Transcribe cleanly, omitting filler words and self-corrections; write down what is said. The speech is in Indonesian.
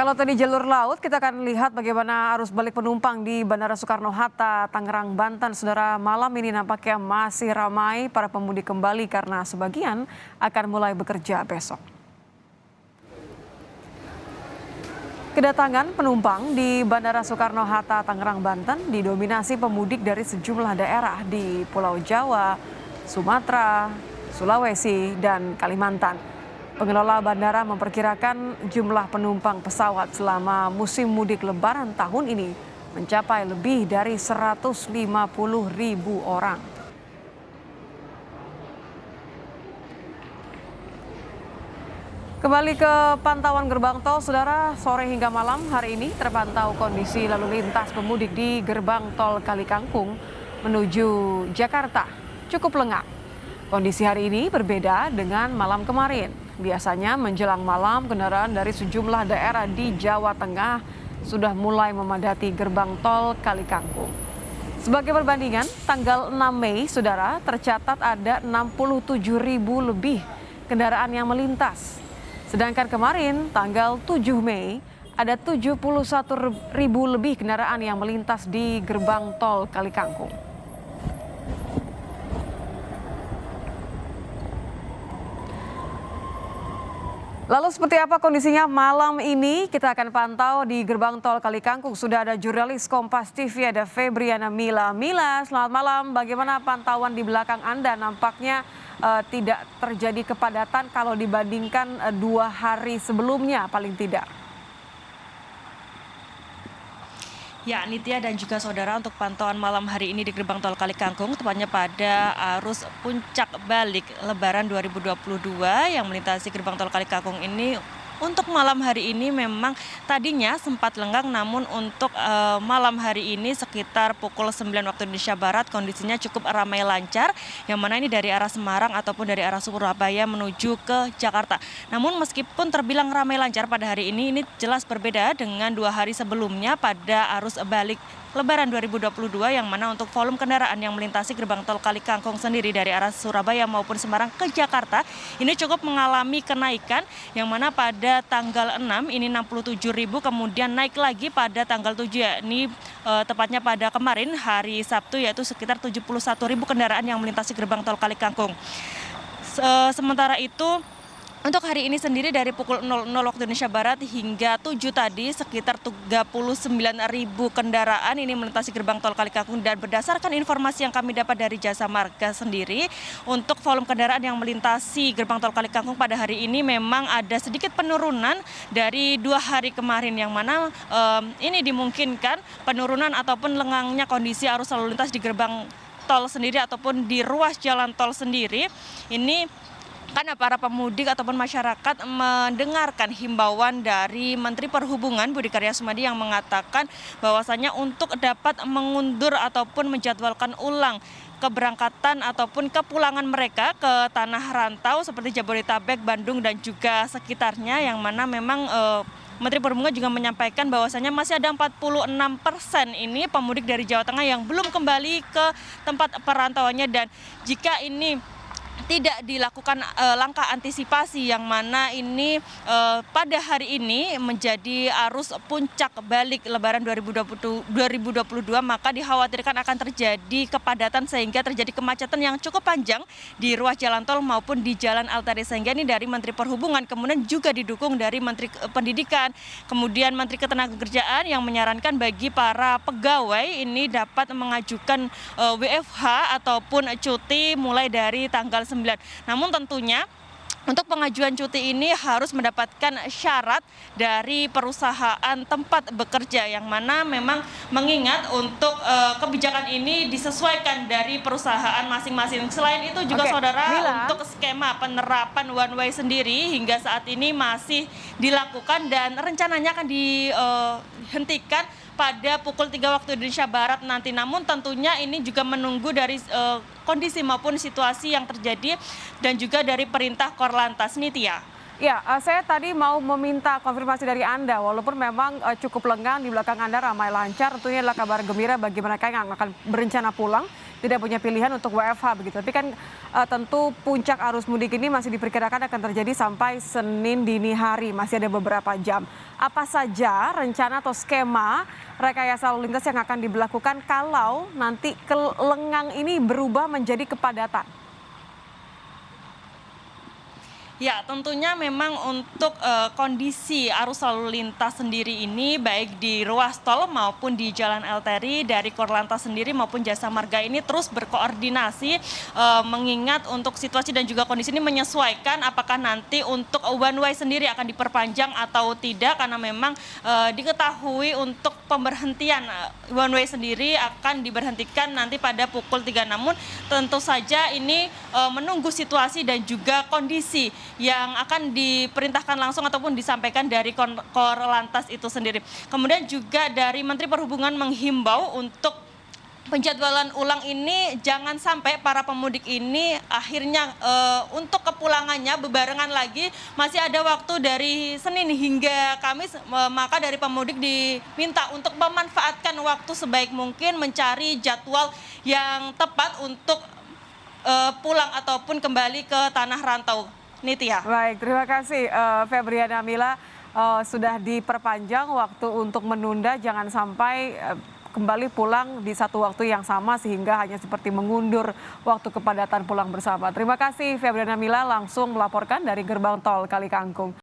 Kalau tadi jalur laut, kita akan lihat bagaimana arus balik penumpang di Bandara Soekarno-Hatta, Tangerang, Banten. Saudara, malam ini nampaknya masih ramai para pemudik kembali karena sebagian akan mulai bekerja besok. Kedatangan penumpang di Bandara Soekarno-Hatta, Tangerang, Banten didominasi pemudik dari sejumlah daerah di Pulau Jawa, Sumatera, Sulawesi, dan Kalimantan. Pengelola bandara memperkirakan jumlah penumpang pesawat selama musim mudik Lebaran tahun ini mencapai lebih dari 150.000 orang. Kembali ke pantauan gerbang tol, saudara, sore hingga malam hari ini terpantau kondisi lalu lintas pemudik di gerbang tol Kali Kangkung menuju Jakarta cukup lengang. Kondisi hari ini berbeda dengan malam kemarin. Biasanya menjelang malam kendaraan dari sejumlah daerah di Jawa Tengah sudah mulai memadati gerbang tol Kali Kangkung. Sebagai perbandingan, tanggal 6 Mei, saudara, tercatat ada 67.000 lebih kendaraan yang melintas. Sedangkan kemarin, tanggal 7 Mei, ada 71.000 lebih kendaraan yang melintas di gerbang tol Kali Kangkung. Lalu seperti apa kondisinya malam ini? Kita akan pantau di gerbang tol Kali Kangkung. Sudah ada jurnalis Kompas TV, ada Febriana Mila. Mila, selamat malam. Bagaimana pantauan di belakang Anda? Nampaknya tidak terjadi kepadatan kalau dibandingkan 2 hari sebelumnya paling tidak. Ya, Nitya dan juga saudara, untuk pantauan malam hari ini di gerbang tol Kali Kangkung, tepatnya pada arus puncak balik Lebaran 2022 yang melintasi gerbang tol Kali Kangkung ini. Untuk malam hari ini memang tadinya sempat lenggang, namun untuk malam hari ini sekitar pukul 9 waktu Indonesia Barat kondisinya cukup ramai lancar, yang mana ini dari arah Semarang ataupun dari arah Surabaya menuju ke Jakarta. Namun meskipun terbilang ramai lancar pada hari ini jelas berbeda dengan 2 hari sebelumnya pada arus balik Lebaran 2022, yang mana untuk volume kendaraan yang melintasi gerbang tol Kali Kangkung sendiri dari arah Surabaya maupun Semarang ke Jakarta ini cukup mengalami kenaikan, yang mana pada tanggal 6 ini 67.000, kemudian naik lagi pada tanggal 7, yakni tepatnya pada kemarin hari Sabtu, yaitu sekitar 71.000 kendaraan yang melintasi gerbang tol Kali Kangkung. Sementara itu, untuk hari ini sendiri dari pukul 00 waktu Indonesia Barat hingga 7 tadi sekitar 39.000 kendaraan ini melintasi gerbang tol Kali Kangkung, dan berdasarkan informasi yang kami dapat dari Jasa Marga sendiri, untuk volume kendaraan yang melintasi gerbang tol Kali Kangkung pada hari ini memang ada sedikit penurunan dari 2 hari kemarin, yang mana ini dimungkinkan penurunan ataupun lengangnya kondisi arus lalu lintas di gerbang tol sendiri ataupun di ruas jalan tol sendiri ini karena para pemudik ataupun masyarakat mendengarkan himbauan dari Menteri Perhubungan Budi Karya Sumadi yang mengatakan bahwasanya untuk dapat mengundur ataupun menjadwalkan ulang keberangkatan ataupun kepulangan mereka ke tanah rantau seperti Jabodetabek, Bandung, dan juga sekitarnya, yang mana memang Menteri Perhubungan juga menyampaikan bahwasanya masih ada 46% ini pemudik dari Jawa Tengah yang belum kembali ke tempat perantauannya, dan jika ini tidak dilakukan langkah antisipasi, yang mana ini pada hari ini menjadi arus puncak balik Lebaran 2022, maka dikhawatirkan akan terjadi kepadatan sehingga terjadi kemacetan yang cukup panjang di ruas jalan tol maupun di jalan arteri. Sehingga ini dari Menteri Perhubungan, kemudian juga didukung dari Menteri Pendidikan, kemudian Menteri Ketenagakerjaan yang menyarankan bagi para pegawai ini dapat mengajukan WFH ataupun cuti mulai dari tanggal 9. Namun tentunya untuk pengajuan cuti ini harus mendapatkan syarat dari perusahaan tempat bekerja, yang mana memang mengingat untuk kebijakan ini disesuaikan dari perusahaan masing-masing. Selain itu juga saudara, Mila, untuk skema penerapan one way sendiri hingga saat ini masih dilakukan dan rencananya akan dihentikan pada pukul 3 waktu Indonesia Barat nanti. Namun tentunya ini juga menunggu dari kondisi maupun situasi yang terjadi dan juga dari perintah Korlantas. Nitya. Ya, saya tadi mau meminta konfirmasi dari Anda, walaupun memang cukup lengang di belakang Anda ramai lancar, tentunya adalah kabar gembira bagi mereka yang akan berencana pulang. tidak punya pilihan untuk WFH begitu. Tapi kan tentu puncak arus mudik ini masih diperkirakan akan terjadi sampai Senin dini hari, masih ada beberapa jam. Apa saja rencana atau skema rekayasa lalu lintas yang akan diberlakukan kalau nanti Lengang ini berubah menjadi kepadatan? Ya, tentunya memang untuk kondisi arus lalu lintas sendiri ini baik di ruas tol maupun di Jalan Arteri dari Korlantas sendiri maupun Jasa Marga ini terus berkoordinasi mengingat untuk situasi dan juga kondisi ini menyesuaikan apakah nanti untuk one way sendiri akan diperpanjang atau tidak karena memang diketahui untuk pemberhentian one way sendiri akan diberhentikan nanti pada pukul 3. Namun tentu saja ini menunggu situasi dan juga kondisi yang akan diperintahkan langsung ataupun disampaikan dari Korlantas itu sendiri. Kemudian juga dari Menteri Perhubungan menghimbau untuk penjadwalan ulang ini jangan sampai para pemudik ini akhirnya untuk kepulangannya bebarengan lagi masih ada waktu dari Senin hingga Kamis, maka dari pemudik diminta untuk memanfaatkan waktu sebaik mungkin mencari jadwal yang tepat untuk pulang ataupun kembali ke tanah rantau. Nitya. Baik, terima kasih Febriana Mila. Sudah diperpanjang waktu untuk menunda, jangan sampai kembali pulang di satu waktu yang sama sehingga hanya seperti mengundur waktu kepadatan pulang bersama. Terima kasih Febriana Mila langsung melaporkan dari gerbang tol Kali Kangkung.